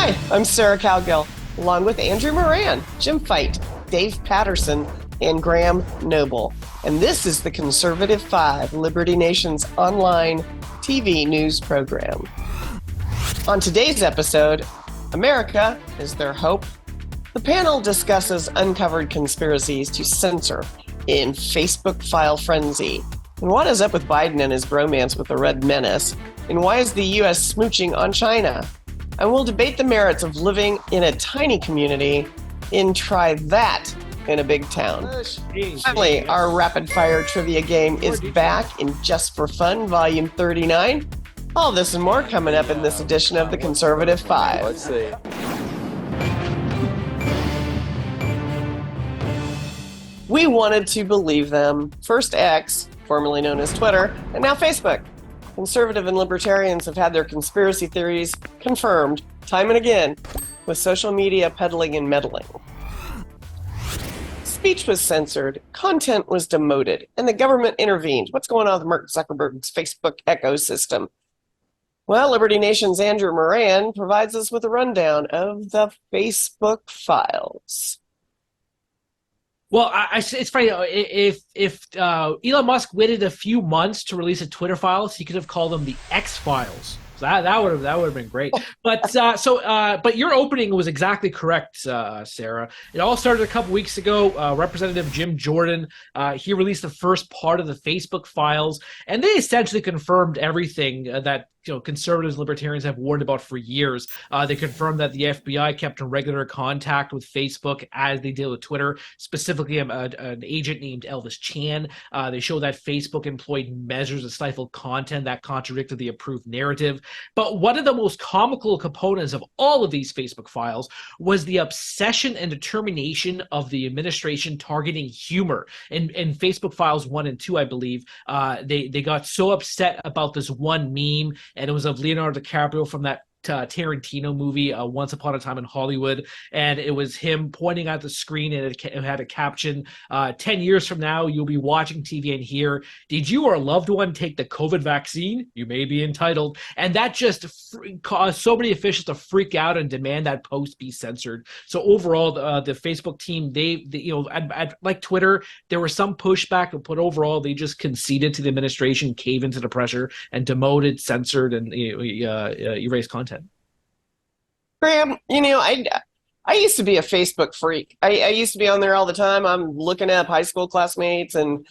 Hi, I'm Sarah Cowgill, along with Andrew Moran, Jim Fight, Dave Patterson, and Graham Noble. And this is the Conservative Five, Liberty Nation's online TV news program. On today's episode, America is their hope. The panel discusses uncovered conspiracies to censor in Facebook file frenzy. And what is up with Biden and his bromance with the Red Menace? And why is the U.S. smooching on China? And we'll debate the merits of living in a tiny community in Try That in a Big Town. Finally, our rapid fire trivia game is back in Just for Fun, Volume 39. All this and more coming up in this edition of the Conservative Five. Let's see. We wanted to believe them. First X, formerly known as Twitter, and now Facebook. Conservative and libertarians have had their conspiracy theories confirmed time and again with social media peddling and meddling. Speech was censored, content was demoted, and the government intervened. What's going on with Mark Zuckerberg's Facebook ecosystem? Well, Liberty Nation's Andrew Moran provides us with a rundown of the Facebook files. Well, it's funny. If Elon Musk waited a few months to release a Twitter files, he could have called them the X Files. So that would have been great. But but your opening was exactly correct, Sarah. It all started a couple weeks ago. Representative Jim Jordan, he released the first part of the Facebook files, and they essentially confirmed everything that conservatives, libertarians have warned about for years. They confirmed that the FBI kept in regular contact with Facebook as they deal with Twitter, specifically an agent named Elvis Chan. They show that Facebook employed measures to stifle content that contradicted the approved narrative. But one of the most comical components of all of these Facebook files was the obsession and determination of the administration targeting humor. In Facebook files 1 and 2, I believe, they got so upset about this one meme, and it was of Leonardo DiCaprio from that Tarantino movie, Once Upon a Time in Hollywood, and it was him pointing at the screen, and it had a caption, 10 years from now, you'll be watching TV and hear, did you or a loved one take the COVID vaccine? You may be entitled. And that just caused so many officials to freak out and demand that post be censored. So overall, the Facebook team, they like Twitter, there was some pushback, but overall, they just conceded to the administration, cave into the pressure, and demoted, censored, and erased content. Graham, I used to be a Facebook freak. I used to be on there all the time. I'm looking up high school classmates and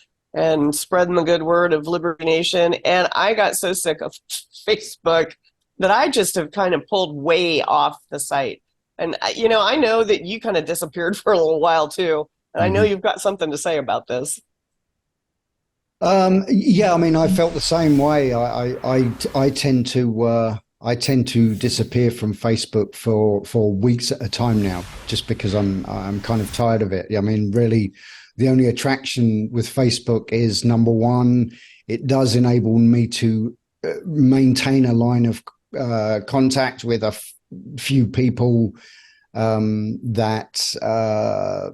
spreading the good word of Liberty Nation. And I got so sick of Facebook that I just have kind of pulled way off the site. And, I know that you kind of disappeared for a little while too. And I know you've got something to say about this. Yeah, I felt the same way. I tend to disappear from Facebook for weeks at a time now, just because I'm kind of tired of it. Really, the only attraction with Facebook is, number one, it does enable me to maintain a line of contact with a few people that I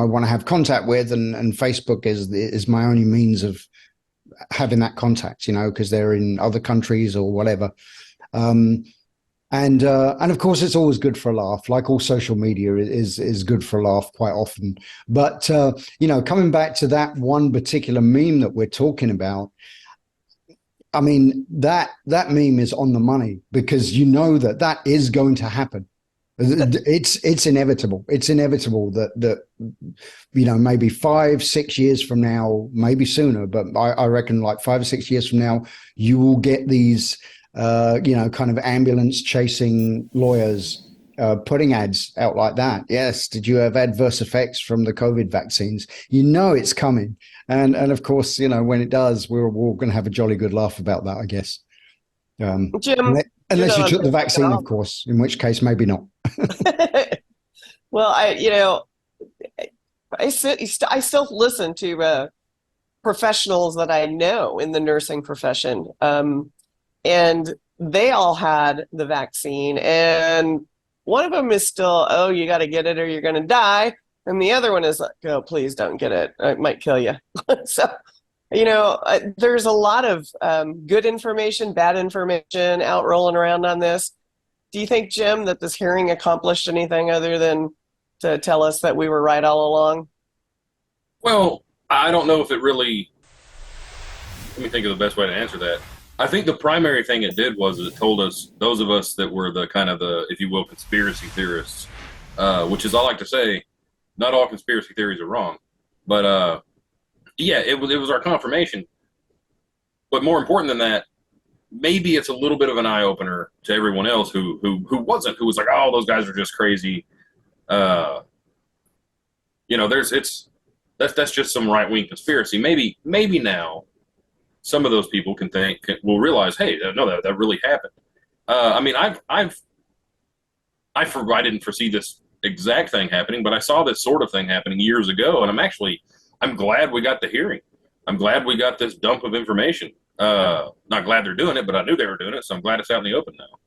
want to have contact with, and Facebook is my only means of having that contact, because they're in other countries or whatever. And of course, it's always good for a laugh. Like all social media is good for a laugh quite often. But coming back to that one particular meme that we're talking about, that meme is on the money, because that is going to happen. It's inevitable. It's inevitable that maybe 5-6 years from now, maybe sooner, but I reckon like 5 or 6 years from now, you will get these kind of ambulance chasing lawyers putting ads out like that. Yes, did you have adverse effects from the COVID vaccines? It's coming, and of course, when it does, we're all going to have a jolly good laugh about that, I guess. Jim, unless you took the vaccine, of course, in which case maybe not. Well, I still listen to professionals that I know in the nursing profession, and they all had the vaccine, and one of them is still, oh, you got to get it or you're going to die, and the other one is like, oh, please don't get it, it might kill you. So there's a lot of good information, bad information out rolling around on this. Do you think, Jim, that this hearing accomplished anything other than to tell us that we were right all along? Well, I don't know if it really. Let me think of the best way to answer that. I think the primary thing it did was it told us, those of us that were the kind of the, if you will, conspiracy theorists, which is, I like to say, not all conspiracy theories are wrong, but yeah, it was our confirmation. But more important than that, maybe it's a little bit of an eye opener to everyone else who was like, oh, those guys are just crazy. That's just some right wing conspiracy. Maybe now some of those people will realize, hey, no, that really happened. I mean, I didn't foresee this exact thing happening, but I saw this sort of thing happening years ago, and I'm glad we got the hearing. I'm glad we got this dump of information. Not glad they're doing it, but I knew they were doing it, so I'm glad it's out in the open now.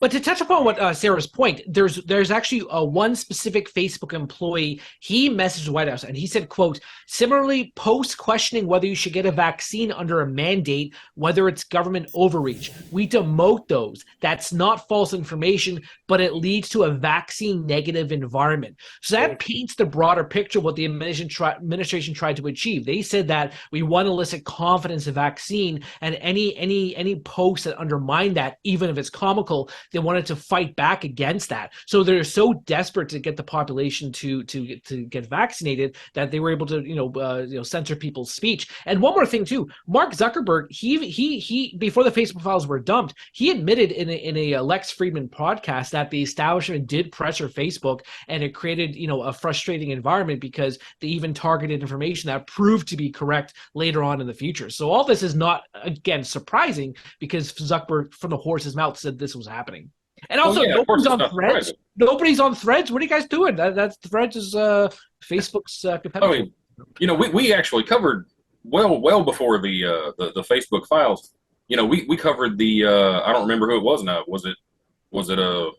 But to touch upon what Sarah's point, there's actually one specific Facebook employee. He messaged the White House and he said, quote, similarly, posts questioning whether you should get a vaccine under a mandate, whether it's government overreach. We demote those. That's not false information, but it leads to a vaccine negative environment. So that paints the broader picture of what the administration tried to achieve. They said that we want to elicit confidence in vaccine, and any posts that undermine that, even if it's comical, they wanted to fight back against that. So they're so desperate to get the population to get vaccinated that they were able to censor people's speech. And one more thing too, Mark Zuckerberg, he before the Facebook files were dumped, he admitted in a Lex Friedman podcast that the establishment did pressure Facebook, and it created a frustrating environment because they even targeted information that proved to be correct later on in the future. So all this is not, again, surprising, because Zuckerberg from the horse's mouth said this was happening. And also, nobody's on Threads. Surprising. Nobody's on Threads. What are you guys doing? That's Threads is Facebook's competitor. I mean, we actually covered well before the Facebook files. We covered the I don't remember who it was now. Was it a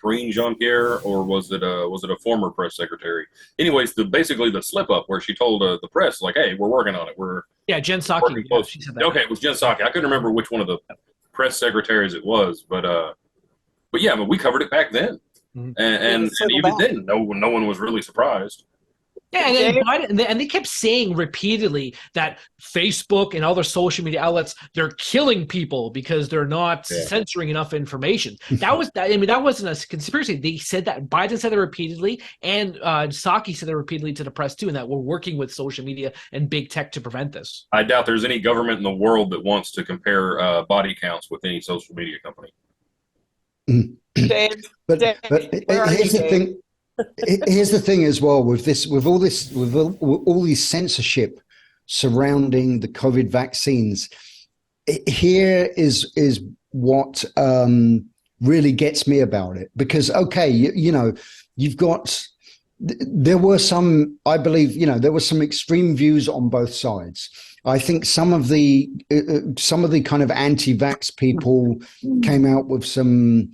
Karine Jean-Pierre, or was it a former press secretary? Anyways, basically the slip up where she told the press, like, hey, we're working on it. Jen Psaki. Yeah, she said that. Okay, it was Jen Psaki. I couldn't remember which one of the press secretaries it was, but we covered it back then, and even then, no one was really surprised. Yeah, and they kept saying repeatedly that Facebook and other social media outlets, they're killing people because they're not censoring enough information. That wasn't a conspiracy. They said that. Biden said it repeatedly, and Psaki said it repeatedly to the press too, and that we're working with social media and big tech to prevent this. I doubt there's any government in the world that wants to compare body counts with any social media company. Dave, but here's the thing. Here's the thing as well with all these censorship surrounding the COVID vaccines. Here is what really gets me about it, because you've got, there were some, I believe, there were some extreme views on both sides. I think some of the kind of anti-vax people came out with some.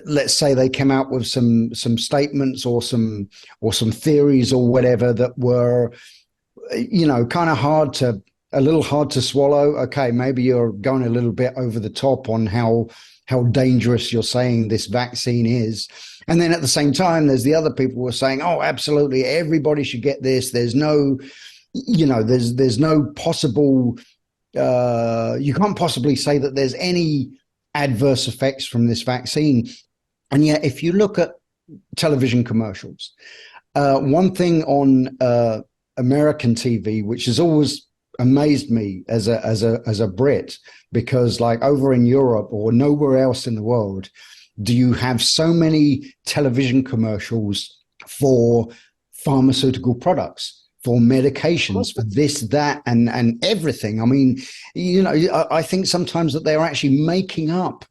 Let's say they came out with some statements or some theories or whatever that were, kind of a little hard to swallow. Okay, maybe you're going a little bit over the top on how dangerous you're saying this vaccine is. And then at the same time, there's the other people who are saying, oh, absolutely, everybody should get this. There's no, there's no possible, you can't possibly say that there's any adverse effects from this vaccine. And yet, if you look at television commercials, one thing on American TV, which has always amazed me as a Brit, because like over in Europe or nowhere else in the world do you have so many television commercials for pharmaceutical products, for medications, for this, that, and everything. I mean, I think sometimes that they're actually making up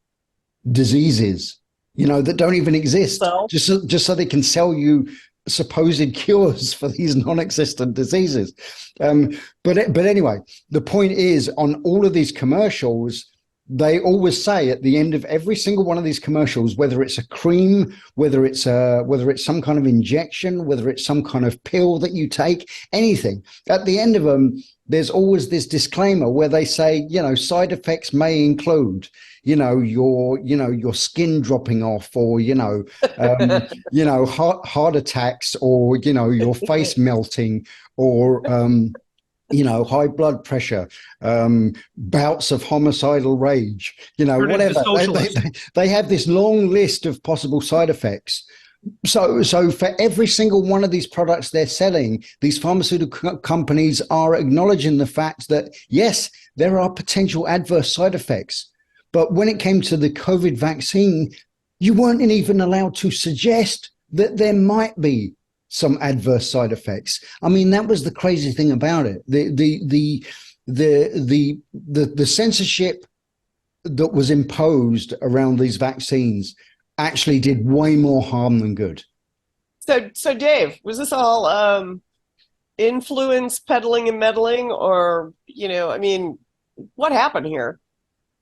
diseases, that don't even exist, just so they can sell you supposed cures for these non-existent diseases. But anyway, the point is, on all of these commercials, they always say at the end of every single one of these commercials, whether it's a cream, whether it's some kind of injection, whether it's some kind of pill that you take, anything, at the end of them, there's always this disclaimer where they say, side effects may include, your skin dropping off, or heart attacks, or your face melting, or high blood pressure, bouts of homicidal rage, whatever. They have this long list of possible side effects. So for every single one of these products they're selling, these pharmaceutical companies are acknowledging the fact that, yes, there are potential adverse side effects. But when it came to the COVID vaccine, you weren't even allowed to suggest that there might be some adverse side effects. I mean, that was the crazy thing about it. The censorship that was imposed around these vaccines actually did way more harm than good. So Dave, was this all influence peddling and meddling, or what happened here?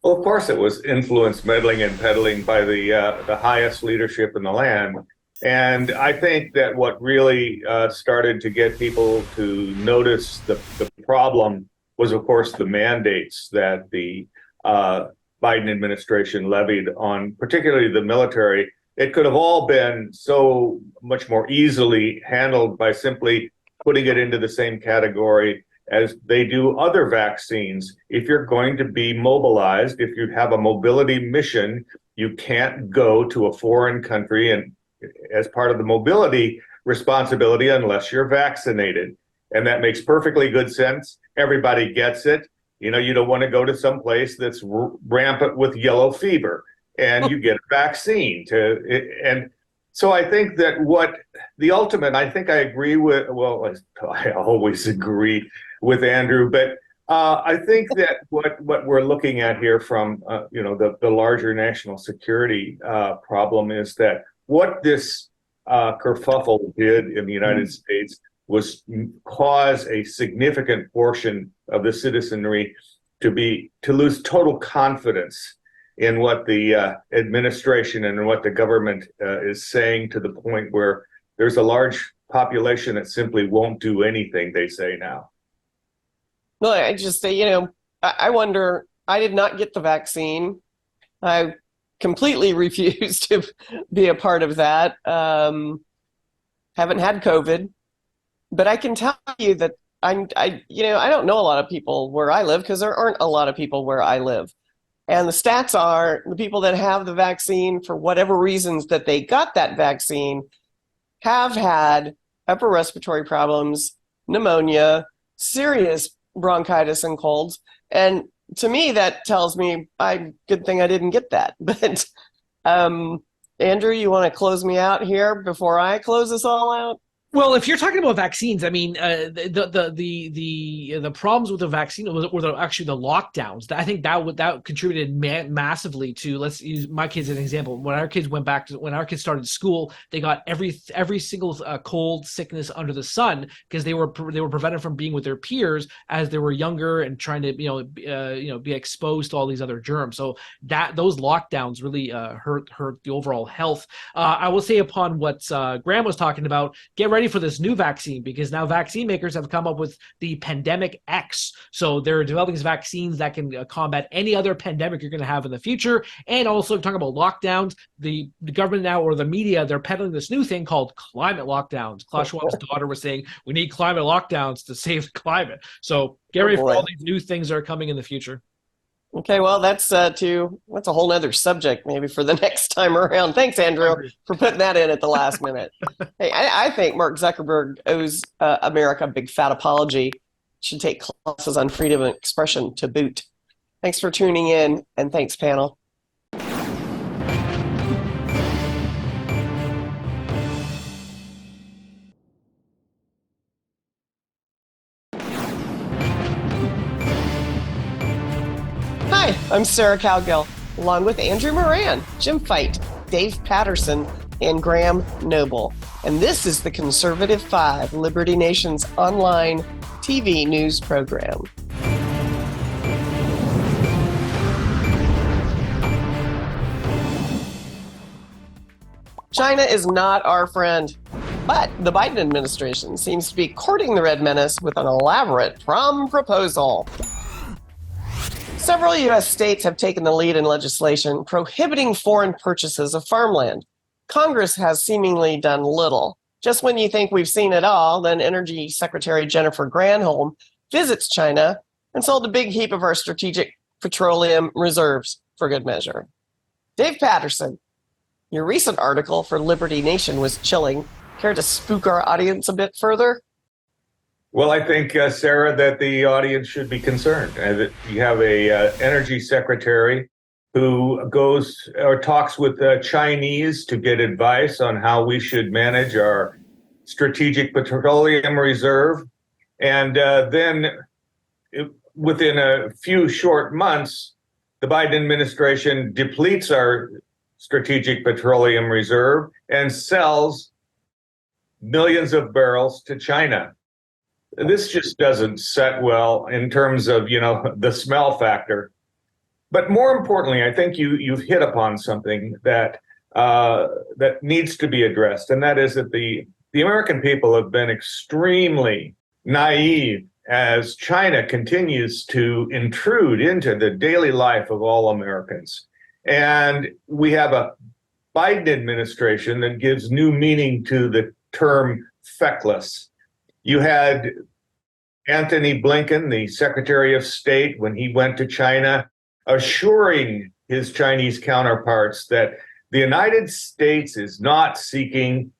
Well, of course, it was influence, meddling, and peddling by the highest leadership in the land. And I think that what really started to get people to notice the problem was, of course, the mandates that the Biden administration levied on particularly the military. It could have all been so much more easily handled by simply putting it into the same category as they do other vaccines. If you're going to be mobilized, if you have a mobility mission, you can't go to a foreign country and as part of the mobility responsibility unless you're vaccinated. And that makes perfectly good sense. Everybody gets it. You don't want to go to some place that's rampant with yellow fever and you get a vaccine and so I think that I think I agree with, I always agree with Andrew, but I think that what we're looking at here from, the larger national security problem is that what this kerfuffle did in the United States was cause a significant portion of the citizenry to lose total confidence in what the administration and what the government is saying, to the point where there's a large population that simply won't do anything they say now. No, I just say, I wonder, I did not get the vaccine. I completely refused to be a part of that. Haven't had COVID. But I can tell you that I don't know a lot of people where I live, because there aren't a lot of people where I live. And the stats are the people that have the vaccine, for whatever reasons that they got that vaccine, have had upper respiratory problems, pneumonia, serious bronchitis and colds. And to me, that tells me good thing I didn't get that. But Andrew, you want to close me out here before I close this all out? Well, if you're talking about vaccines, I mean, the problems with the vaccine were actually the lockdowns. I think that contributed massively to. Let's use my kids as an example. When our kids started school, they got every single cold, sickness under the sun, because they were prevented from being with their peers as they were younger and trying to be exposed to all these other germs. So those lockdowns really hurt the overall health. I will say, upon what Graham was talking about, get ready for this new vaccine, because now vaccine makers have come up with the Pandemic X. So they're developing these vaccines that can combat any other pandemic you're going to have in the future. And also talking about lockdowns, the government now, or the media, they're peddling this new thing called climate lockdowns. Klaus Schwab's daughter was saying we need climate lockdowns to save the climate. So get ready for all these new things that are coming in the future. Okay, well, that's a whole nother subject maybe for the next time around. Thanks, Andrew, for putting that in at the last minute. Hey, I think Mark Zuckerberg owes America a big fat apology. Should take classes on freedom of expression to boot. Thanks for tuning in, and thanks, panel. Hi, I'm Sarah Cowgill, along with Andrew Moran, Jim Fight, Dave Patterson, and Graham Noble. And this is the Conservative 5, Liberty Nation's online TV news program. China is not our friend. But the Biden administration seems to be courting the Red Menace with an elaborate prom proposal. Several U.S. states have taken the lead in legislation prohibiting foreign purchases of farmland. Congress has seemingly done little. Just when you think we've seen it all, then Energy Secretary Jennifer Granholm visits China and sold a big heap of our strategic petroleum reserves for good measure. Dave Patterson, your recent article for Liberty Nation was chilling. Care to spook our audience a bit further? Well, I think, Sarah, that the audience should be concerned. That you have a energy secretary who goes or talks with the Chinese to get advice on how we should manage our strategic petroleum reserve. And within a few short months, the Biden administration depletes our strategic petroleum reserve and sells millions of barrels to China. This just doesn't set well in terms of, the smell factor. But more importantly, I think you've hit upon something that needs to be addressed, and that is that the American people have been extremely naive as China continues to intrude into the daily life of all Americans. And we have a Biden administration that gives new meaning to the term feckless. You had Anthony Blinken, the Secretary of State, when he went to China, assuring his Chinese counterparts that the United States is not seeking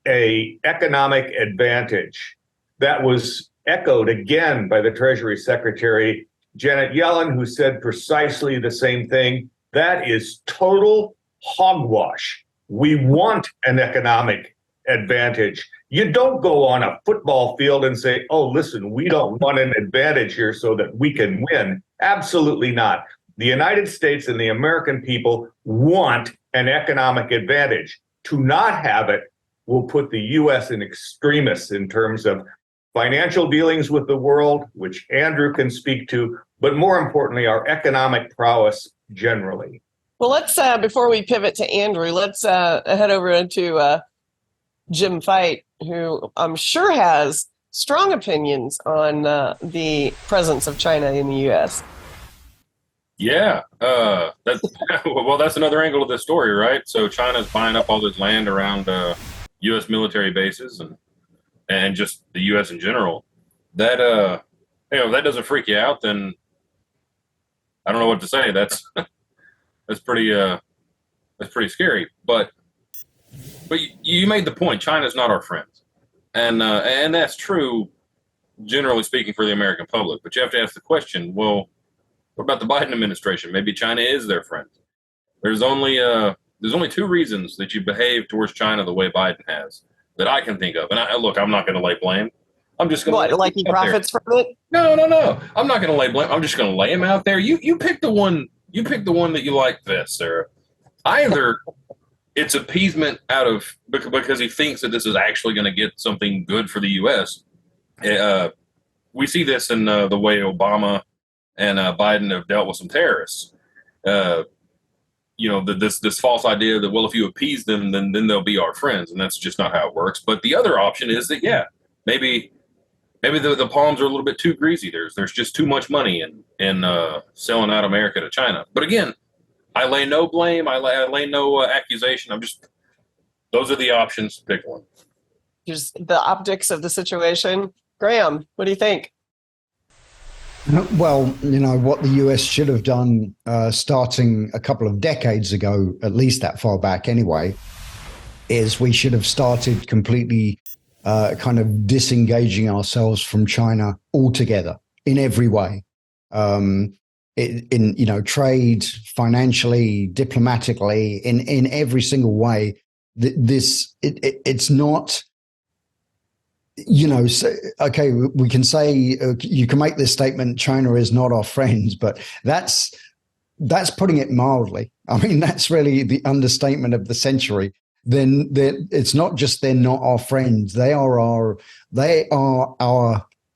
an economic advantage. That was echoed again by the Treasury Secretary, Janet Yellen, who said precisely the same thing. That is total hogwash. We want an economic advantage. You don't go on a football field and say, oh, listen, we don't want an advantage here so that we can win. Absolutely not. The United States and the American people want an economic advantage. To not have it will put the U.S. in extremis in terms of financial dealings with the world, which Andrew can speak to, but more importantly, our economic prowess generally. Well, let's, before we pivot to Andrew, let's head over into Jim Fite, who I'm sure has strong opinions on the presence of China in the U.S. Yeah, that's another angle of this story, right? So China's buying up all this land around U.S. military bases and just the U.S. in general. That if that doesn't freak you out, then I don't know what to say. That's pretty scary. But you made the point. China's not our friend, and that's true, generally speaking, for the American public. But you have to ask the question: well, what about the Biden administration? Maybe China is their friend. There's only two reasons that you behave towards China the way Biden has that I can think of. And I'm not going to lay blame. I'm just going to like he profits from it. No. I'm not going to lay blame. I'm just going to lay him out there. You pick the one. You pick the one that you like best, Sarah. Either it's appeasement because he thinks that this is actually going to get something good for the U.S. We see this in the way Obama and Biden have dealt with some terrorists. This false idea that, well, if you appease them, then they'll be our friends, and that's just not how it works. But the other option is that, maybe the palms are a little bit too greasy. There's just too much money in selling out America to China. But again, I lay no blame. I lay no accusation. Those are the options. Pick one. Here's the optics of the situation. Graham, what do you think? Well, what the US should have done starting a couple of decades ago, at least that far back anyway, is we should have started completely kind of disengaging ourselves from China altogether in every way. In trade, financially, diplomatically, in every single way. It's not. Okay, we can say you can make this statement: China is not our friends, but that's putting it mildly. I mean, that's really the understatement of the century. Then it's not just they're not our friends; they are our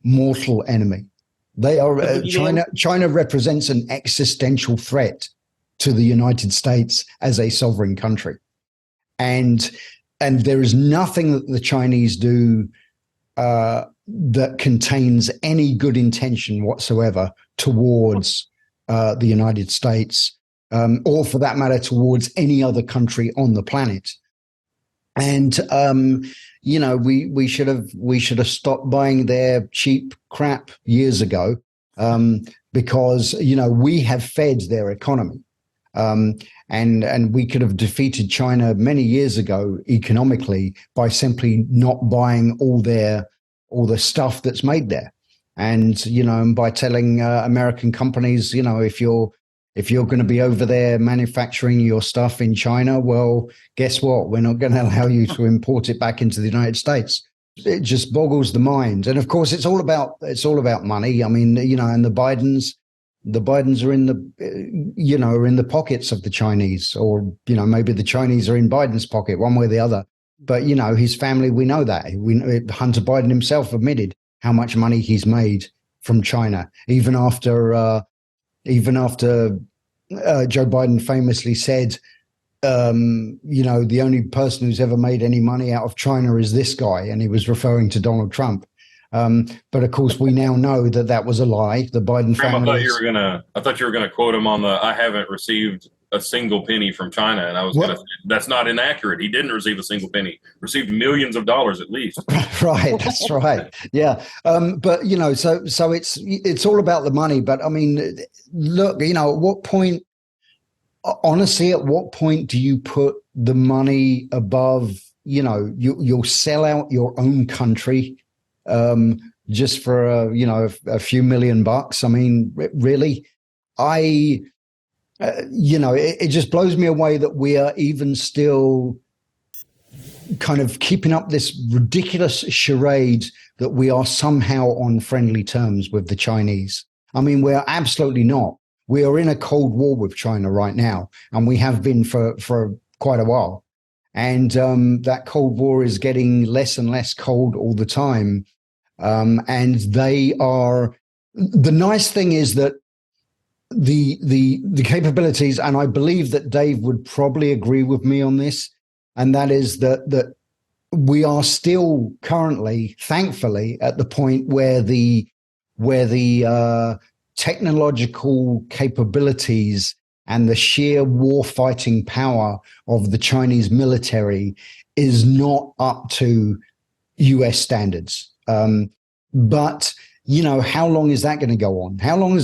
mortal enemy. They are China represents an existential threat to the United States as a sovereign country, and and there is nothing that the Chinese do that contains any good intention whatsoever towards the United States, or for that matter, towards any other country on the planet. And we should have stopped buying their cheap crap years ago, because we have fed their economy, and we could have defeated China many years ago economically by simply not buying all the stuff that's made there, and by telling American companies, if you're going to be over there manufacturing your stuff in China, well, guess what? We're not going to allow you to import it back into the United States. It just boggles the mind. And of course, it's all about money. I mean, and the Bidens are in the pockets of the Chinese, or maybe the Chinese are in Biden's pocket, one way or the other. But his family, we know that. Hunter Biden himself admitted how much money he's made from China, even after Joe Biden famously said, the only person who's ever made any money out of China is this guy, and he was referring to Donald Trump. But of course, we now know that was a lie. The Biden family. I thought you were gonna quote him on the "I haven't received a single penny from China," and I was gonna say that's not inaccurate. He didn't receive a single penny. Received millions of dollars at least. Right, that's right. Yeah, but so it's all about the money. But I mean, look, at what point? Honestly, at what point do you put the money above? You'll sell out your own country just for a few $1,000,000. I mean, really, it just blows me away that we are even still kind of keeping up this ridiculous charade that we are somehow on friendly terms with the Chinese. I mean, we're absolutely not. We are in a Cold War with China right now, and we have been for quite a while. And that Cold War is getting less and less cold all the time. And they are, the nice thing is that the capabilities, and I believe that Dave would probably agree with me on this, and that is that we are still currently, thankfully, at the point where the technological capabilities and the sheer war-fighting power of the Chinese military is not up to US standards. But how long is that going to go on? How long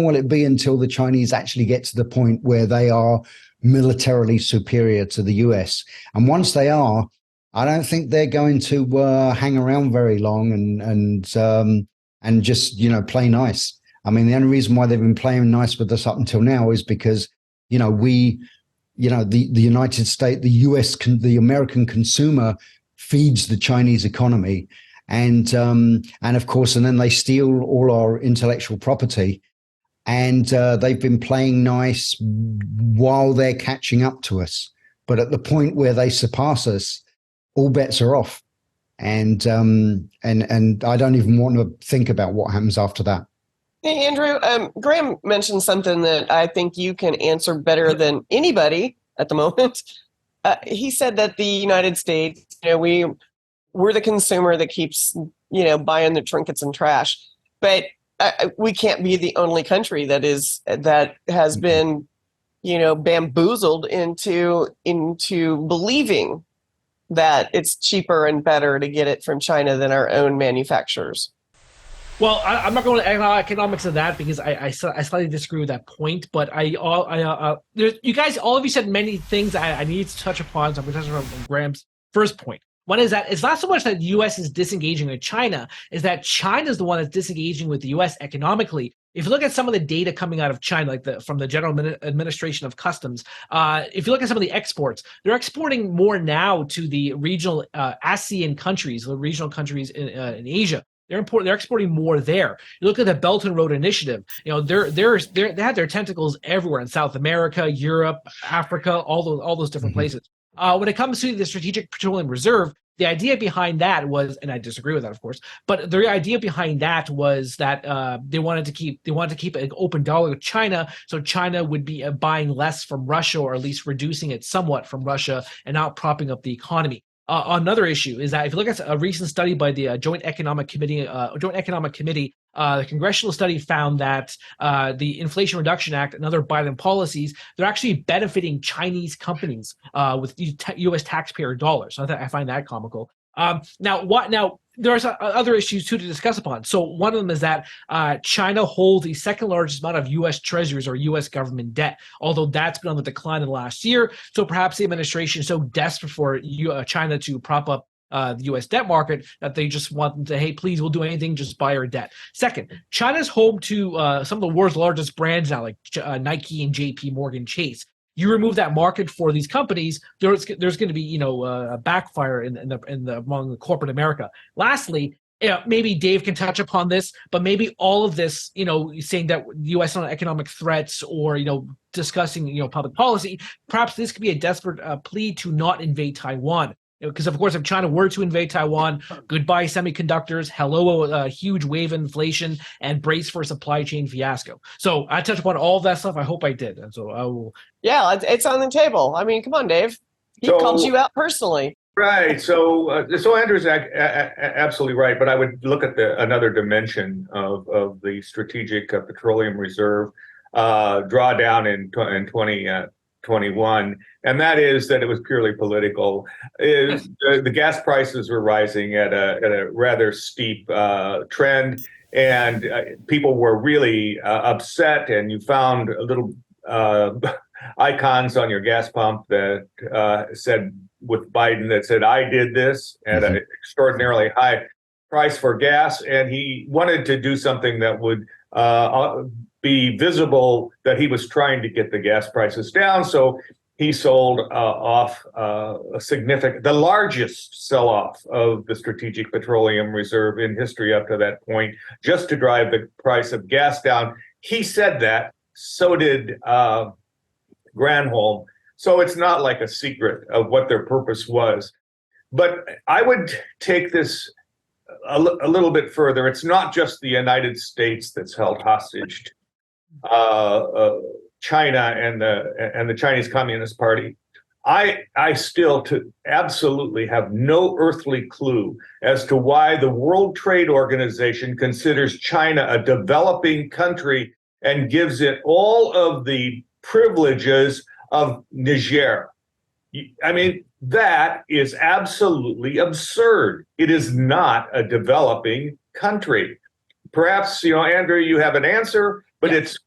will it be until the Chinese actually get to the point where they are militarily superior to the US? And once they are, I don't think they're going to hang around very long and just play nice. I mean, the only reason why they've been playing nice with us up until now is because the United States, the US, the American consumer feeds the Chinese economy. And of course, and then they steal all our intellectual property, and they've been playing nice while they're catching up to us. But at the point where they surpass us, all bets are off. And I don't even want to think about what happens after that. Hey, Andrew, Graham mentioned something that I think you can answer better than anybody at the moment. He said that the United States, we're the consumer that keeps, buying the trinkets and trash. But we can't be the only country that has been, bamboozled into believing that it's cheaper and better to get it from China than our own manufacturers. Well, I'm not going to economics of that because I slightly disagree with that point. But you guys, all of you said many things I need to touch upon. So I'm going to touch on Graham's first point. One is that it's not so much that the U.S. is disengaging with China, is that China is the one that's disengaging with the U.S. economically. If you look at some of the data coming out of China, from the General Administration of Customs, if you look at some of the exports, they're exporting more now to the regional ASEAN countries, the regional countries in Asia. They're exporting more there. You look at the Belt and Road Initiative. They had their tentacles everywhere in South America, Europe, Africa, all those different places. When it comes to the Strategic Petroleum Reserve, The idea behind that was, and I disagree with that, of course, but the idea behind that was that they wanted to keep an open dialogue with China, so China would be buying less from Russia, or at least reducing it somewhat from Russia, and not propping up the economy. Another issue is that if you look at a recent study by the Joint Economic Committee, the congressional study found that the Inflation Reduction Act and other Biden policies, they're actually benefiting Chinese companies with U.S. taxpayer dollars. So I find that comical. Now there's other issues too to discuss upon. So one of them is that China holds the second largest amount of U.S. treasuries or U.S. government debt, although that's been on the decline in the last year. So perhaps the administration is so desperate for China to prop up the U.S. debt market that they just want to, hey, please, we'll do anything, just buy our debt. Second, China's home to some of the world's largest brands now, like Nike and J.P. Morgan Chase. You remove that market for these companies, there's going to be a backfire among the corporate America. Lastly, maybe Dave can touch upon this, but maybe all of this, saying that the U.S. on economic threats or discussing public policy, perhaps this could be a desperate plea to not invade Taiwan. Because, of course, if China were to invade Taiwan, goodbye semiconductors, hello a huge wave of inflation, and brace for a supply chain fiasco. So I touched upon all that stuff. I hope I did. And so I will. Yeah, it's on the table. I mean, come on, Dave. He called you out personally. Right. So Andrew's absolutely right. But I would look at another dimension of the Strategic Petroleum Reserve drawdown in 2021, and that is that it was purely political. The gas prices were rising at a rather steep trend, and people were really upset. And you found little icons on your gas pump that said, with Biden, that said, "I did this," at an extraordinarily high price for gas, and he wanted to do something that would be visible that he was trying to get the gas prices down. So he sold off the largest sell-off of the Strategic Petroleum Reserve in history up to that point, just to drive the price of gas down. He said that. So did Granholm. So it's not like a secret of what their purpose was. But I would take this a little bit further. It's not just the United States that's held hostage to China and the Chinese Communist Party. I still absolutely have no earthly clue as to why the World Trade Organization considers China a developing country and gives it all of the privileges of Niger. I mean, that is absolutely absurd. It is not a developing country. Perhaps, Andrew, you have an answer, but it's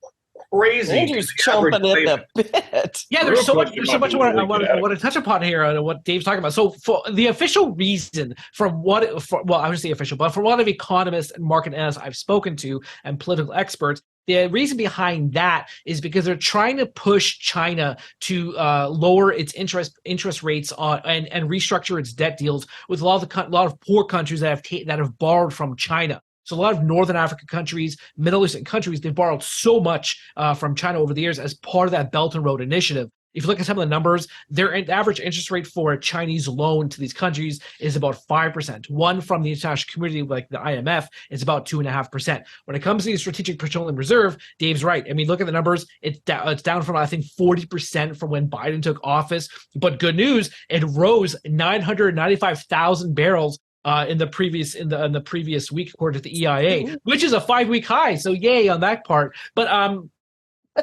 crazy. Andrew's chomping at the bit. Yeah, there's so much I want to touch upon here on what Dave's talking about. So, for the official reason, I would say official, but from a lot of economists and market analysts I've spoken to and political experts, the reason behind that is because they're trying to push China to lower its interest rates on and restructure its debt deals with a lot of poor countries that have borrowed from China. So a lot of Northern African countries, Middle Eastern countries, they've borrowed so much from China over the years as part of that Belt and Road Initiative. If you look at some of the numbers, their average interest rate for a Chinese loan to these countries is about 5%. One from the international community, like the IMF, is about 2.5%. When it comes to the Strategic Petroleum Reserve, Dave's right. I mean, look at the numbers. It's down from, I think, 40% from when Biden took office. But good news, it rose 995,000 barrels in the previous week, according to the EIA, which is a 5-week high. So yay on that part. But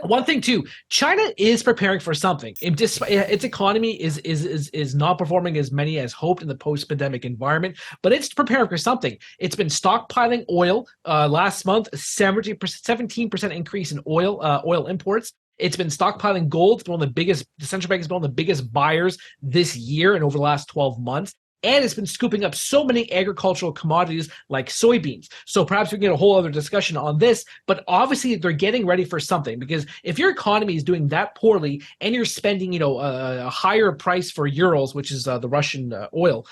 one thing too, China is preparing for something. Its economy is not performing as many as hoped in the post-pandemic environment, but it's preparing for something. It's been stockpiling oil. Last month, 17% increase in oil imports. It's been stockpiling gold. It's been one of the biggest. The central bank has been one of the biggest buyers this year and over the last 12 months. And it's been scooping up so many agricultural commodities like soybeans. So perhaps we can get a whole other discussion on this, but obviously they're getting ready for something, because if your economy is doing that poorly and you're spending, a higher price for Urals, which is the Russian oil,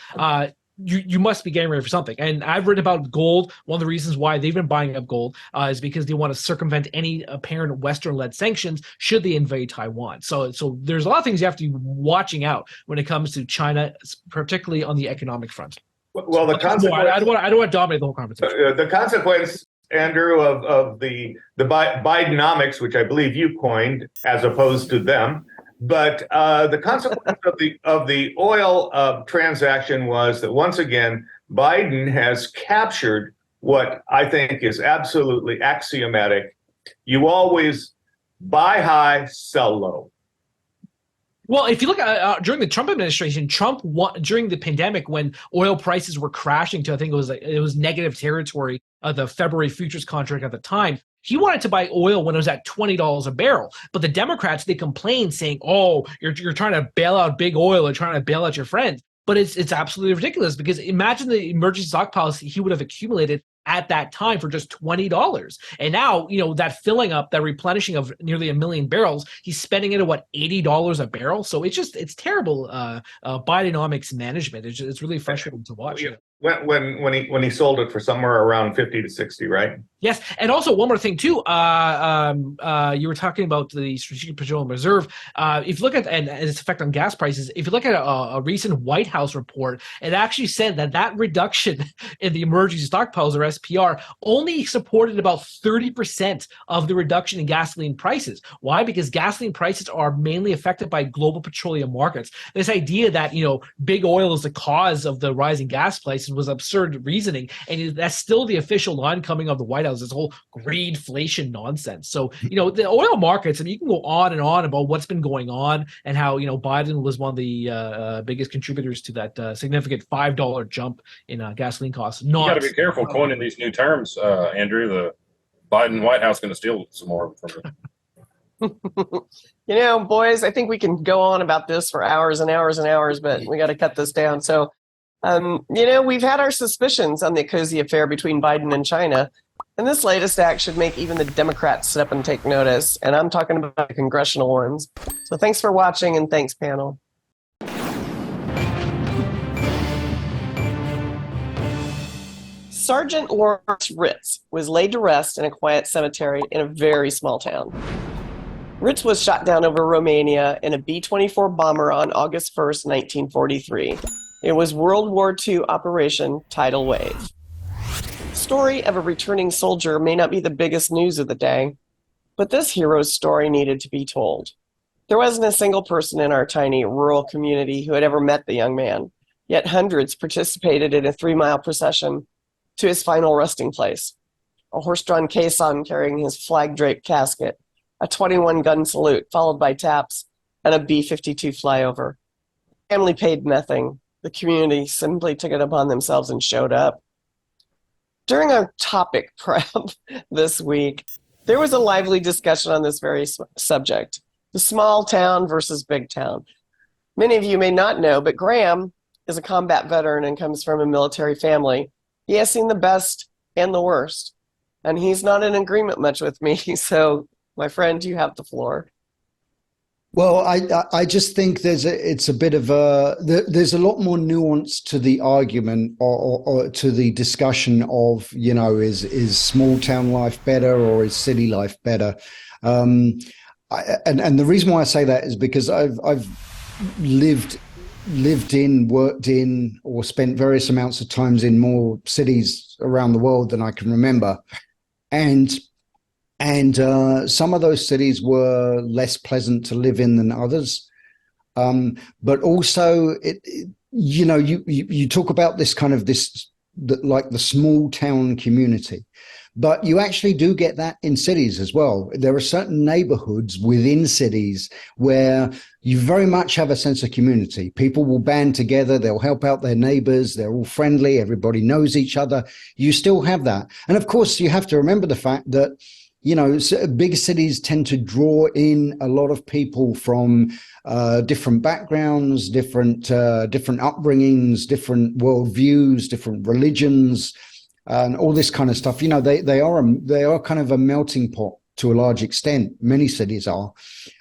you must be getting ready for something. And I've read about gold. One of the reasons why they've been buying up gold is because they want to circumvent any apparent Western-led sanctions should they invade Taiwan. So there's a lot of things you have to be watching out when it comes to China, particularly on the economic front. Well, the consequence. I don't want to dominate the whole conversation. The consequence, Andrew, of the Bidenomics, which I believe you coined, as opposed to them. But the consequence of the oil transaction was that once again, Biden has captured what I think is absolutely axiomatic. You always buy high, sell low. Well, if you look at during the Trump administration, Trump during the pandemic when oil prices were crashing to, I think it was negative territory of the February futures contract at the time. He wanted to buy oil when it was at $20 a barrel. But the Democrats, they complained saying, oh, you're trying to bail out big oil or trying to bail out your friends. But it's absolutely ridiculous because imagine the emergency stockpiles he would have accumulated at that time for just $20. And now, that filling up, that replenishing of nearly 1 million barrels, he's spending it at $80 a barrel. So it's terrible Bidenomics management. It's really frustrating to watch. When he sold it for somewhere around 50 to 60, right? Yes, and also one more thing too. You were talking about the Strategic Petroleum Reserve. If you look at and its effect on gas prices, if you look at a recent White House report, it actually said that reduction in the emergency stockpiles, or SPR, only supported about 30% of the reduction in gasoline prices. Why? Because gasoline prices are mainly affected by global petroleum markets. This idea that big oil is the cause of the rising gas prices was absurd reasoning, and that's still the official line coming out of the White House. This whole greedflation nonsense. So, the oil markets, you can go on and on about what's been going on and how, Biden was one of the biggest contributors to that significant $5 jump in gasoline costs. You got to be careful coining these new terms, Andrew. The Biden White House going to steal some more from you. Boys, I think we can go on about this for hours and hours and hours, but we got to cut this down. So, we've had our suspicions on the cozy affair between Biden and China. And this latest act should make even the Democrats sit up and take notice. And I'm talking about the congressional ones. So thanks for watching, and thanks, panel. Sergeant Lawrence Ritz was laid to rest in a quiet cemetery in a very small town. Ritz was shot down over Romania in a B-24 bomber on August 1st, 1943. It was World War II Operation Tidal Wave. The story of a returning soldier may not be the biggest news of the day, but this hero's story needed to be told. There wasn't a single person in our tiny rural community who had ever met the young man, yet hundreds participated in a 3-mile procession to his final resting place. A horse-drawn caisson carrying his flag-draped casket, a 21-gun salute followed by taps, and a B-52 flyover. The family paid nothing. The community simply took it upon themselves and showed up. During our topic prep this week, there was a lively discussion on this very subject, the small town versus big town. Many of you may not know, but Graham is a combat veteran and comes from a military family. He has seen the best and the worst, and he's not in agreement much with me. So, my friend, you have the floor. Well, I just think there's a lot more nuance to the argument or to the discussion of, is small town life better or is city life better? And the reason why I say that is because I've lived in, worked in, or spent various amounts of times in more cities around the world than I can remember. And some of those cities were less pleasant to live in than others. But also, you talk about this kind of like the small town community, but you actually do get that in cities as well. There are certain neighborhoods within cities where you very much have a sense of community. People will band together. They'll help out their neighbors. They're all friendly. Everybody knows each other. You still have that. And of course, you have to remember the fact that big cities tend to draw in a lot of people from different backgrounds, different upbringings, different worldviews, different religions, and all this kind of stuff. They are kind of a melting pot to a large extent. Many cities are,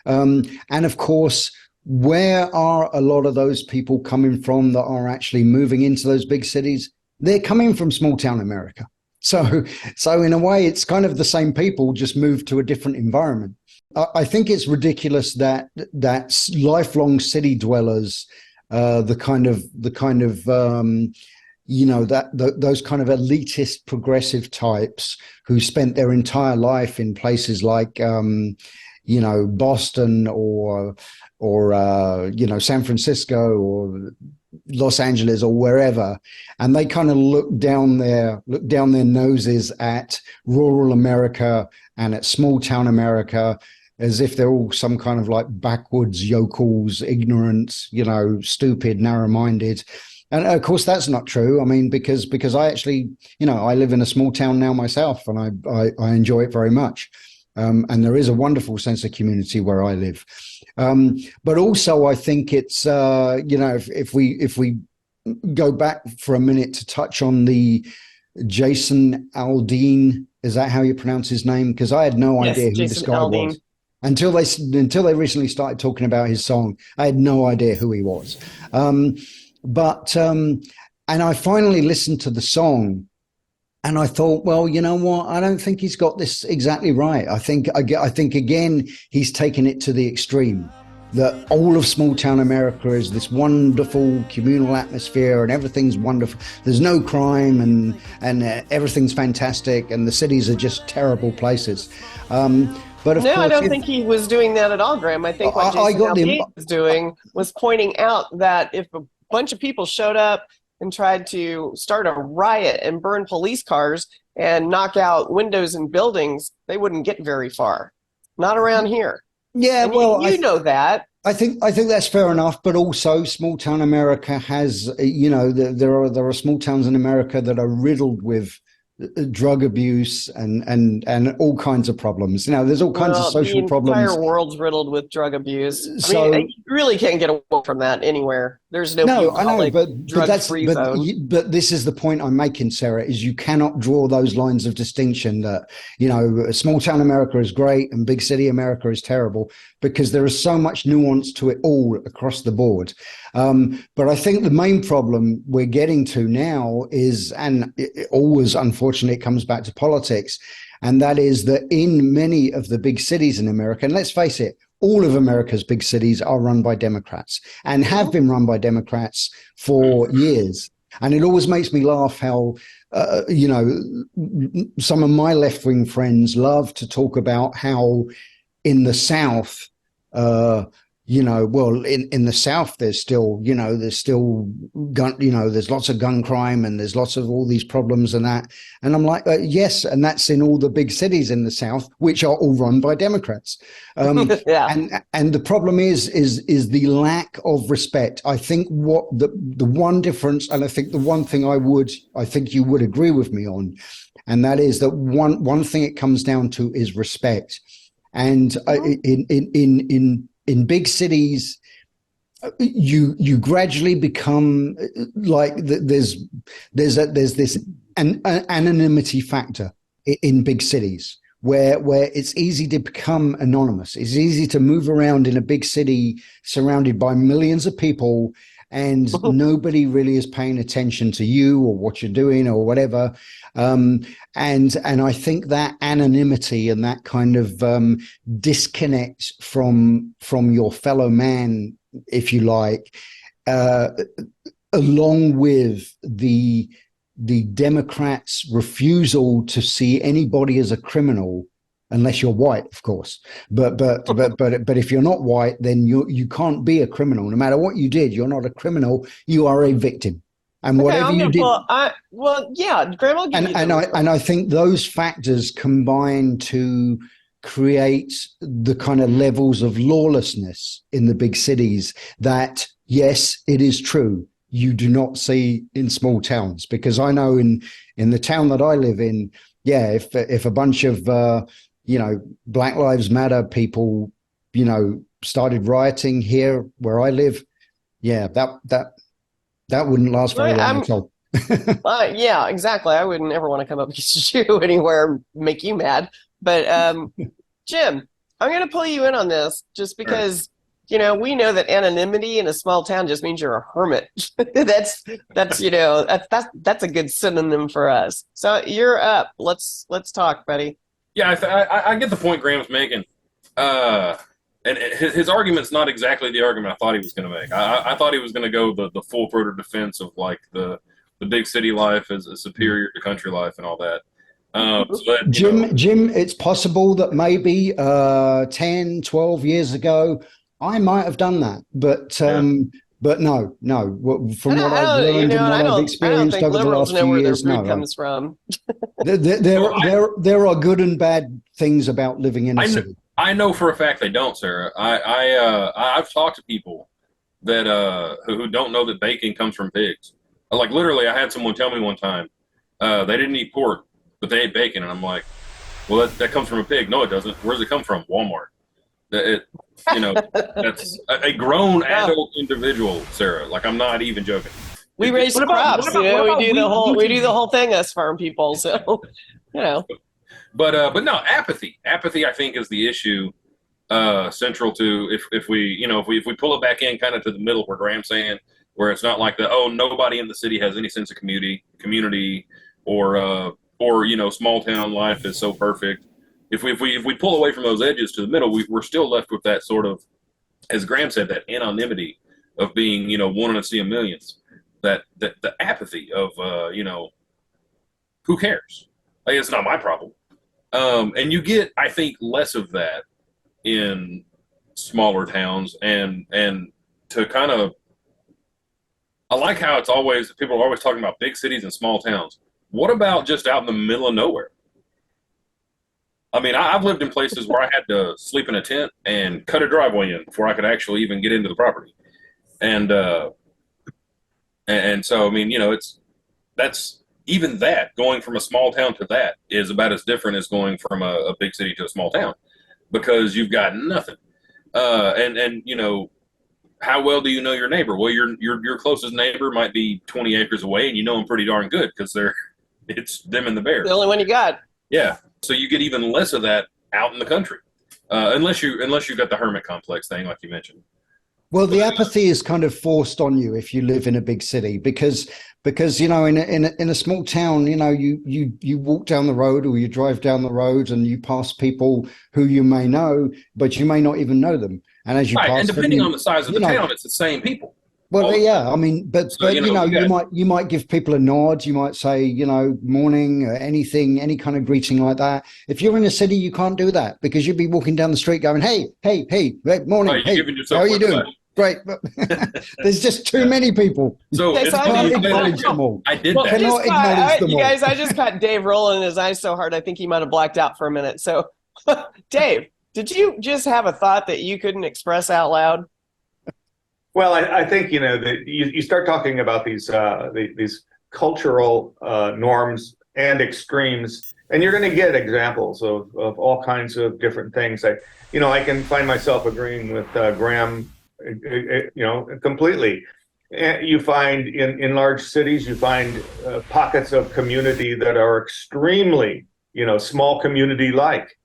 and of course, where are a lot of those people coming from that are actually moving into those big cities? They're coming from small town America. So in a way, it's kind of the same people, just moved to a different environment. I think it's ridiculous that lifelong city dwellers, those kind of elitist progressive types who spent their entire life in places like Boston or San Francisco or Los Angeles or wherever, and they kind of look down their noses at rural America and at small town America as if they're all some kind of like backwoods yokels, ignorant, stupid, narrow-minded. And of course, that's not true. I mean, because I actually, I live in a small town now myself, and I enjoy it very much. And there is a wonderful sense of community where I live. But also, I think it's, if we go back for a minute to touch on the Jason Aldean, is that how you pronounce his name? Because I had no idea who Jason this guy Aldean. was. Until they recently started talking about his song, I had no idea who he was. And I finally listened to the song, and I thought, well, you know what? I don't think he's got this exactly right. I think again, he's taken it to the extreme. That all of small town America is this wonderful communal atmosphere, and everything's wonderful. There's no crime, and everything's fantastic, and the cities are just terrible places. But of course, I don't think he was doing that at all, Graham. I think what Jason Aldean was doing was pointing out that if a bunch of people showed up and tried to start a riot and burn police cars and knock out windows in buildings, they wouldn't get very far. Not around here. Yeah, and well, you know that. I think that's fair enough, but also small town America has, there are small towns in America that are riddled with drug abuse and all kinds of problems. There's all kinds of social problems. The entire world's riddled with drug abuse. You really can't get away from that anywhere. There's no I know, but this is the point I'm making, Sarah, is you cannot draw those lines of distinction that, small town America is great and big city America is terrible, because there is so much nuance to it all across the board. But I think the main problem we're getting to now is, and it always, unfortunately, it comes back to politics, and that is that in many of the big cities in America, and let's face it, all of America's big cities are run by Democrats and have been run by Democrats for years. And it always makes me laugh how, some of my left-wing friends love to talk about how in the South, in the South, there's still gun, there's lots of gun crime and there's lots of all these problems and that. And I'm like, yes, and that's in all the big cities in the South, which are all run by Democrats. Yeah. And the problem is the lack of respect. I think what the one difference, and I think the one thing I think you would agree with me on, and that is that one thing it comes down to is respect. And in big cities, you gradually become like there's this anonymity factor in big cities where it's easy to become anonymous. It's easy to move around in a big city surrounded by millions of people, and nobody really is paying attention to you or what you're doing or whatever. And I think that anonymity and that kind of disconnect from your fellow man, if you like, along with the Democrats' refusal to see anybody as a criminal, unless you're white, of course. But if you're not white, then you can't be a criminal. No matter what you did, you're not a criminal. You are a victim. And whatever you did. Graham, I'll give you. And I think those factors combine to create the kind of levels of lawlessness in the big cities that, yes, it is true, you do not see in small towns. Because I know in the town that I live in, yeah, if a bunch of Black Lives Matter people, started rioting here where I live, yeah, that wouldn't last very long at all. Yeah, exactly. I wouldn't ever want to come up against you anywhere and make you mad. But Jim, I'm going to pull you in on this just because we know that anonymity in a small town just means you're a hermit. that's that's a good synonym for us. So you're up. Let's talk, buddy. Yeah, I get the point Graham's making. And his argument's not exactly the argument I thought he was going to make. I thought he was going to go the full throated defense of like the big city life is superior to country life and all that. But, Jim, it's possible that maybe 10, 12 years ago, I might have done that, but no. From what I've learned and what I've experienced over the last few years, no. Comes from. There are good and bad things about living in a city. I know for a fact they don't, Sarah. I've talked to people that who don't know that bacon comes from pigs. Like literally, I had someone tell me one time they didn't eat pork, but they ate bacon, and I'm like, well, that comes from a pig. No, it doesn't. Where does it come from? Walmart. That's a grown adult individual, Sarah. Like I'm not even joking. We raise crops. We do the whole thing as farm people. So, But no, apathy. Apathy, I think, is the issue central to if we pull it back in kind of to the middle where Graham's saying, where it's not like nobody in the city has any sense of community or small town life is so perfect. If we pull away from those edges to the middle, we're still left with that sort of, as Graham said, that anonymity of being one in a sea of millions. That the apathy of who cares? Like, it's not my problem. And you get, I think, less of that in smaller towns, and to kind of, I like how people are always talking about big cities and small towns. What about just out in the middle of nowhere? I mean, I've lived in places where I had to sleep in a tent and cut a driveway in before I could actually even get into the property, and so I mean, that's even that going from a small town to that is about as different as going from a big city to a small town, because you've got nothing, and how well do you know your neighbor? Well, your closest neighbor might be 20 acres away, and you know them pretty darn good because it's them and the bears. The only one you got. Yeah. So you get even less of that out in the country, unless you've got the hermit complex thing, like you mentioned. Well, the apathy is kind of forced on you if you live in a big city, because in a small town, you walk down the road or you drive down the road and you pass people who you may know, but you may not even know them. And as you pass, and depending on the size of the town, it's the same people. Well, yeah, I mean, but you might give people a nod. You might say, morning, or anything, any kind of greeting like that. If you're in a city, you can't do that because you'd be walking down the street going, hey, morning, right, hey, how are you doing? Great. There's just too many people. So I did that. Cannot acknowledge them all. You guys, I just caught Dave rolling his eyes so hard I think he might have blacked out for a minute. So, Dave, did you just have a thought that you couldn't express out loud? Well, I think that you start talking about these cultural norms and extremes, and you're going to get examples of all kinds of different things. I can find myself agreeing with Graham, completely. And you find in large cities, you find pockets of community that are extremely, small community like.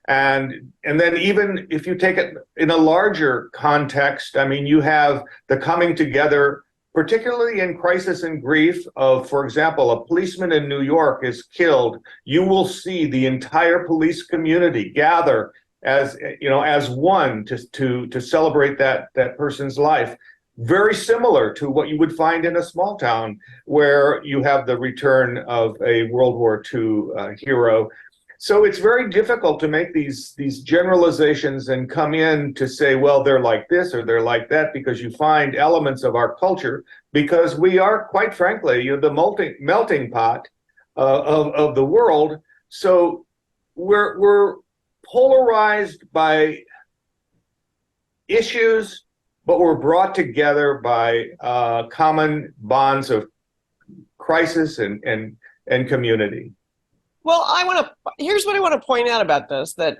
And then even if you take it in a larger context, I mean, you have the coming together, particularly in crisis and grief of, for example, a policeman in New York is killed. You will see the entire police community gather as one to celebrate that person's life. Very similar to what you would find in a small town where you have the return of a World War II hero. So it's very difficult to make these generalizations and come in to say, well, they're like this or they're like that, because you find elements of our culture, because we are, quite frankly, the melting pot of the world. So we're polarized by issues, but we're brought together by common bonds of crisis and community. Well, here's what I want to point out about this, that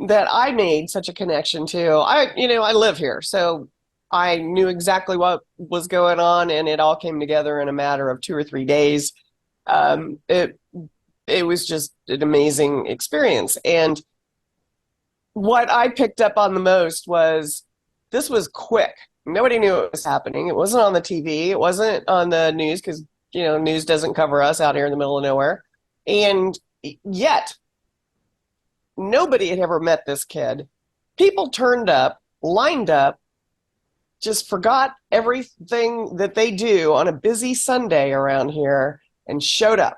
I made such a connection to. I live here, so I knew exactly what was going on, and it all came together in a matter of 2 or 3 days. It was just an amazing experience. And what I picked up on the most was this was quick. Nobody knew it was happening. It wasn't on the TV. It wasn't on the news because, news doesn't cover us out here in the middle of nowhere. And yet, nobody had ever met this kid. People turned up, lined up, just forgot everything that they do on a busy Sunday around here and showed up.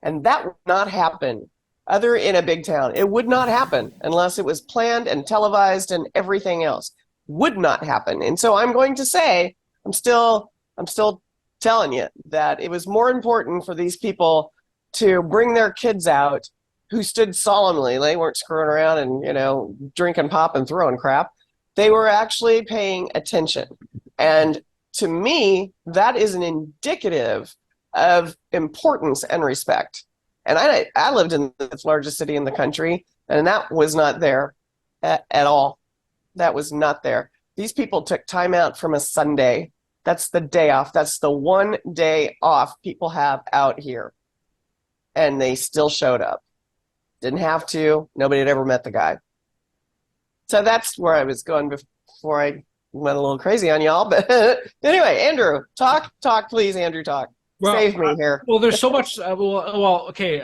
And that would not happen other in a big town. It would not happen unless it was planned and televised and everything else. Would not happen. And so I'm going to say, I'm still telling you that it was more important for these people to bring their kids out who stood solemnly. They weren't screwing around and, drinking pop and throwing crap. They were actually paying attention. And to me, that is an indicative of importance and respect. And I lived in the largest city in the country, and that was not there at all. That was not there. These people took time out from a Sunday. That's the day off. That's the one day off people have out here. And they still showed up. Didn't have to. Nobody had ever met the guy. So that's where I was going before I went a little crazy on y'all. But anyway, Andrew, talk, please, Andrew, talk. Well, Save me here. Well, there's so much. Okay.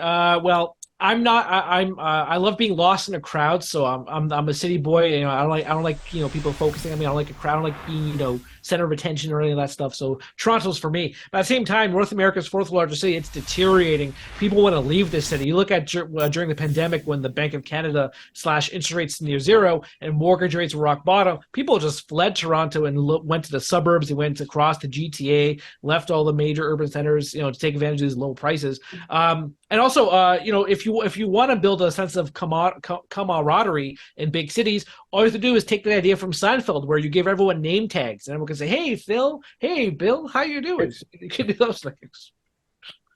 I'm not. I love being lost in a crowd. So I'm a city boy. I don't like people focusing on me. I don't like a crowd. I don't like being center of attention or any of that stuff. So Toronto's for me. But at the same time, North America's fourth largest city. It's deteriorating. People want to leave this city. You look at during the pandemic when the Bank of Canada slashed interest rates near zero and mortgage rates were rock bottom. People just fled Toronto and went to the suburbs. They went across the GTA, left all the major urban centers, to take advantage of these low prices. And also, if you want to build a sense of camaraderie in big cities, all you have to do is take the idea from Seinfeld, where you give everyone name tags, and everyone can say, "Hey, Phil. Hey, Bill. How you doing?" You can do those things.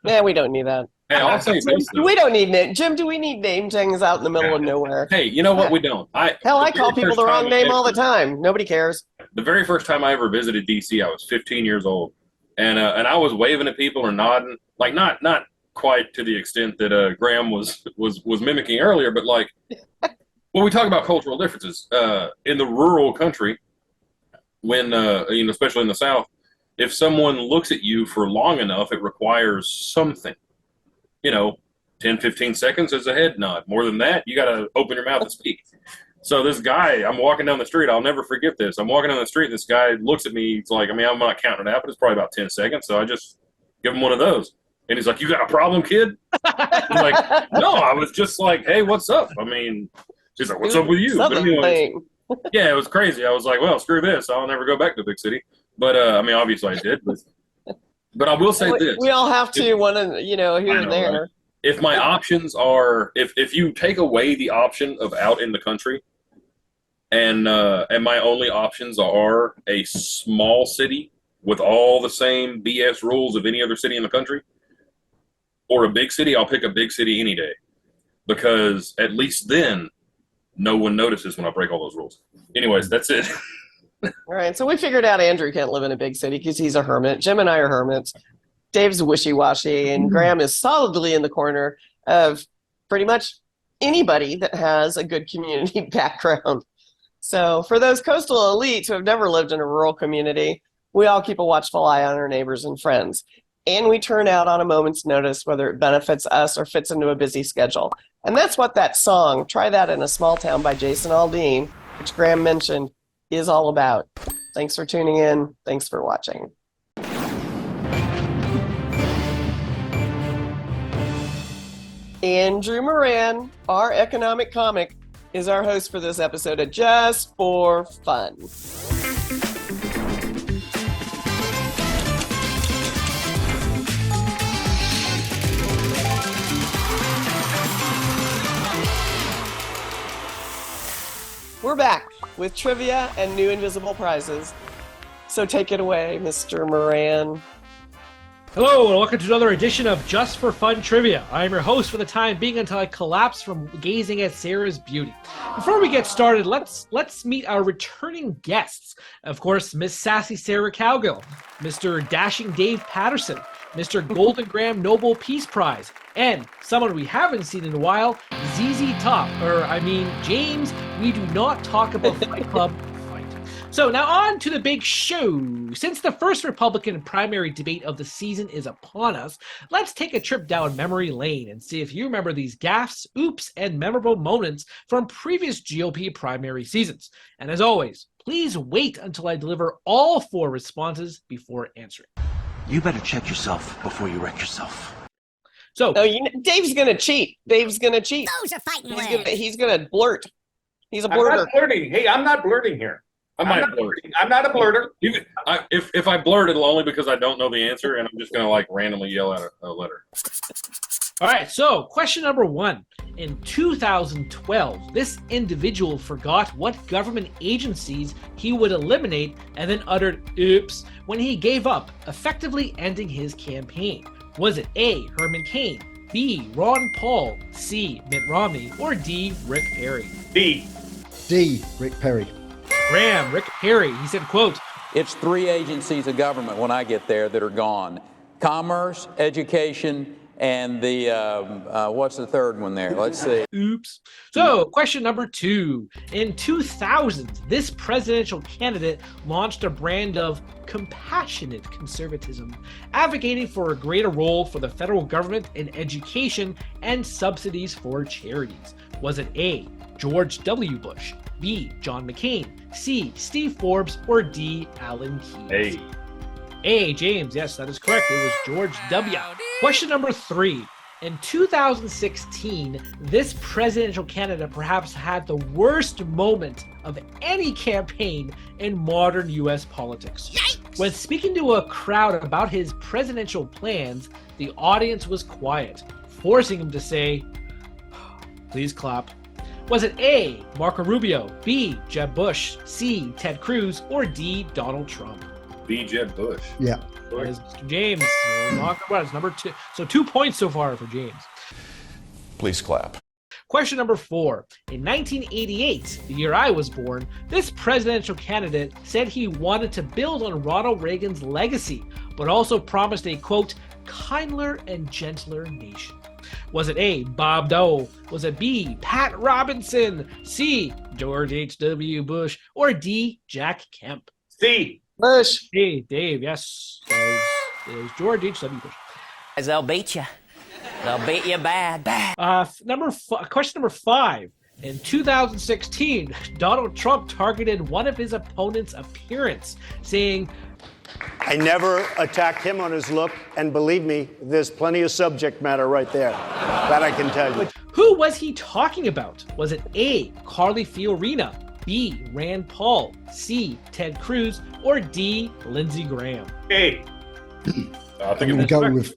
Yeah, we don't need that. Hey, I'll say this, though. We don't need Jim. Do we need name tags out in the middle of nowhere? Hey, you know what? We don't. I call people the wrong name all the time. Nobody cares. The very first time I ever visited DC, I was 15 years old, and I was waving at people or nodding, like not quite to the extent that Graham was mimicking earlier, but like when we talk about cultural differences in the rural country, when especially in the South, if someone looks at you for long enough, it requires something. 10, 15 seconds is a head nod. More than that, you got to open your mouth and speak. So this guy, I'm walking down the street. I'll never forget this. I'm walking down the street. This guy looks at me. It's like, I'm not counting it out, but it's probably about 10 seconds. So I just give him one of those. And he's like, "You got a problem, kid?" I'm like, "No, I was just like, hey, what's up?" I mean, she's like, "What's up with you?" But anyways, yeah, it was crazy. I was like, "Well, screw this. I'll never go back to a big city." But obviously I did. But I will say this: we all have to want to, here and there. Right? If my options are, if you take away the option of out in the country, and my only options are a small city with all the same BS rules of any other city in the country, or a big city, I'll pick a big city any day, because at least then no one notices when I break all those rules. Anyways, that's it. All right, so we figured out Andrew can't live in a big city because he's a hermit. Jim and I are hermits. Dave's wishy-washy, and Graham is solidly in the corner of pretty much anybody that has a good community background. So for those coastal elites who have never lived in a rural community, we all keep a watchful eye on our neighbors and friends. And we turn out on a moment's notice whether it benefits us or fits into a busy schedule. And that's what that song, Try That in a Small Town by Jason Aldean, which Graham mentioned, is all about. Thanks for tuning in. Thanks for watching. Andrew Moran, our economic comic, is our host for this episode of Just for Fun. We're back with trivia and new invisible prizes. So take it away, Mr. Moran. Hello and welcome to another edition of Just for Fun Trivia. I am your host for the time being until I collapse from gazing at Sarah's beauty. Before we get started, let's meet our returning guests. Of course, Miss Sassy Sarah Cowgill, Mr. Dashing Dave Patterson, Mr. Golden Graham Noble Peace Prize, and someone we haven't seen in a while, ZZ Top, James. We do not talk about Fight Club. So now on to the big show. Since the first Republican primary debate of the season is upon us, let's take a trip down memory lane and see if you remember these gaffes, oops, and memorable moments from previous GOP primary seasons. And as always, please wait until I deliver all 4 responses before answering. You better check yourself before you wreck yourself. So, Dave's gonna cheat. Dave's gonna cheat. Those are fighting words. He's gonna blurt. He's a I'm blurter. not blurting. Hey, I'm not blurting here. I might blurt. I'm not a blurter. If I blurt, it'll only because I don't know the answer, and I'm just going to like randomly yell out a letter. all right, so question number 1. In 2012, this individual forgot what government agencies he would eliminate and then uttered oops when he gave up, effectively ending his campaign. Was it A, Herman Cain, B, Ron Paul, C, Mitt Romney, or D, Rick Perry? D. Rick Perry. Graham, Rick Perry, he said, quote, It's 3 agencies of government when I get there that are gone. Commerce, education, and the, what's the third one there? Let's see. oops. So, question number 2. In 2000, this presidential candidate launched a brand of compassionate conservatism, advocating for a greater role for the federal government in education and subsidies for charities. Was it A, George W. Bush, B, John McCain, C, Steve Forbes, or D, Alan Keyes? A, James. Yes, that is correct. It was George W. Question number 3. In 2016, this presidential candidate perhaps had the worst moment of any campaign in modern U.S. politics. Yikes! When speaking to a crowd about his presidential plans, the audience was quiet, forcing him to say, please clap. Was it A, Marco Rubio, B, Jeb Bush, C, Ted Cruz, or D, Donald Trump? B. Jeb Bush. Yeah. That is Mr. James. It's number 2. So 2 points so far for James. Please clap. Question number 4. In 1988, the year I was born, this presidential candidate said he wanted to build on Ronald Reagan's legacy, but also promised a, quote, kindler and gentler nation. Was it A, Bob Dole? Was it B, Pat Robinson? C, George H.W. Bush? Or D, Jack Kemp? C. Bush. Hey, Dave, yes. It was George H.W. Bush. They'll beat you. They'll beat you bad. Question number 5. In 2016, Donald Trump targeted one of his opponent's appearance, saying, I never attacked him on his look, and believe me, there's plenty of subject matter right there. That I can tell you. who was he talking about? Was it A, Carly Fiorina, B, Rand Paul, C, Ted Cruz, or D, Lindsey Graham? A. I think I'm going to go with.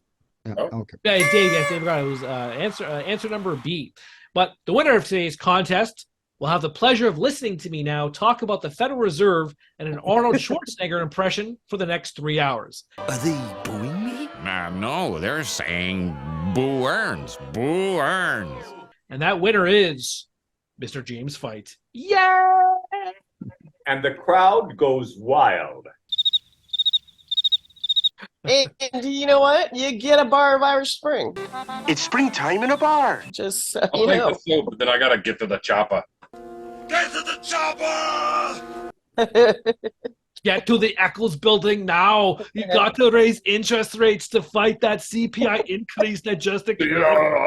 Yeah, Oh. okay. Dave got it. It was answer number B. But the winner of today's contest will have the pleasure of listening to me now talk about the Federal Reserve and an Arnold Schwarzenegger impression for the next 3 hours. Are they booing me? No, they're saying Boo Earns. Boo Earns. And that winner is Mr. James Fight. Yeah! And the crowd goes wild. And you know what? You get a bar of Irish Spring. It's springtime in a bar. Just so I'll you take know. the soap, but then I got to get to the chopper. Get to the chopper! Get to the Eccles building now. You got to raise interest rates to fight that CPI increase that just occurred.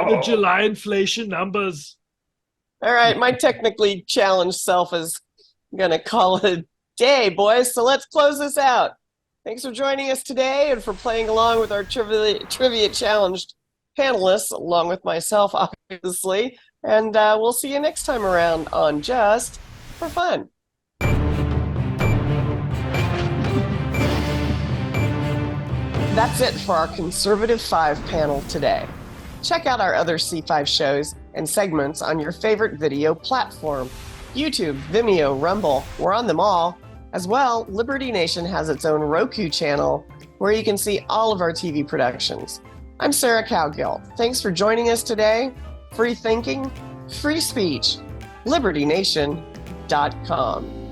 The July inflation numbers. All right, my technically challenged self is going to call it a day, boys. So let's close this out. Thanks for joining us today and for playing along with our trivia challenged panelists, along with myself, obviously. And we'll see you next time around on Just for Fun. That's it for our Conservative 5 panel today. Check out our other C5 shows and segments on your favorite video platform. YouTube, Vimeo, Rumble, we're on them all. As well, Liberty Nation has its own Roku channel where where you can see all of our TV productions. I'm Sarah Cowgill. Thanks for joining us today. Free thinking, free speech, libertynation.com.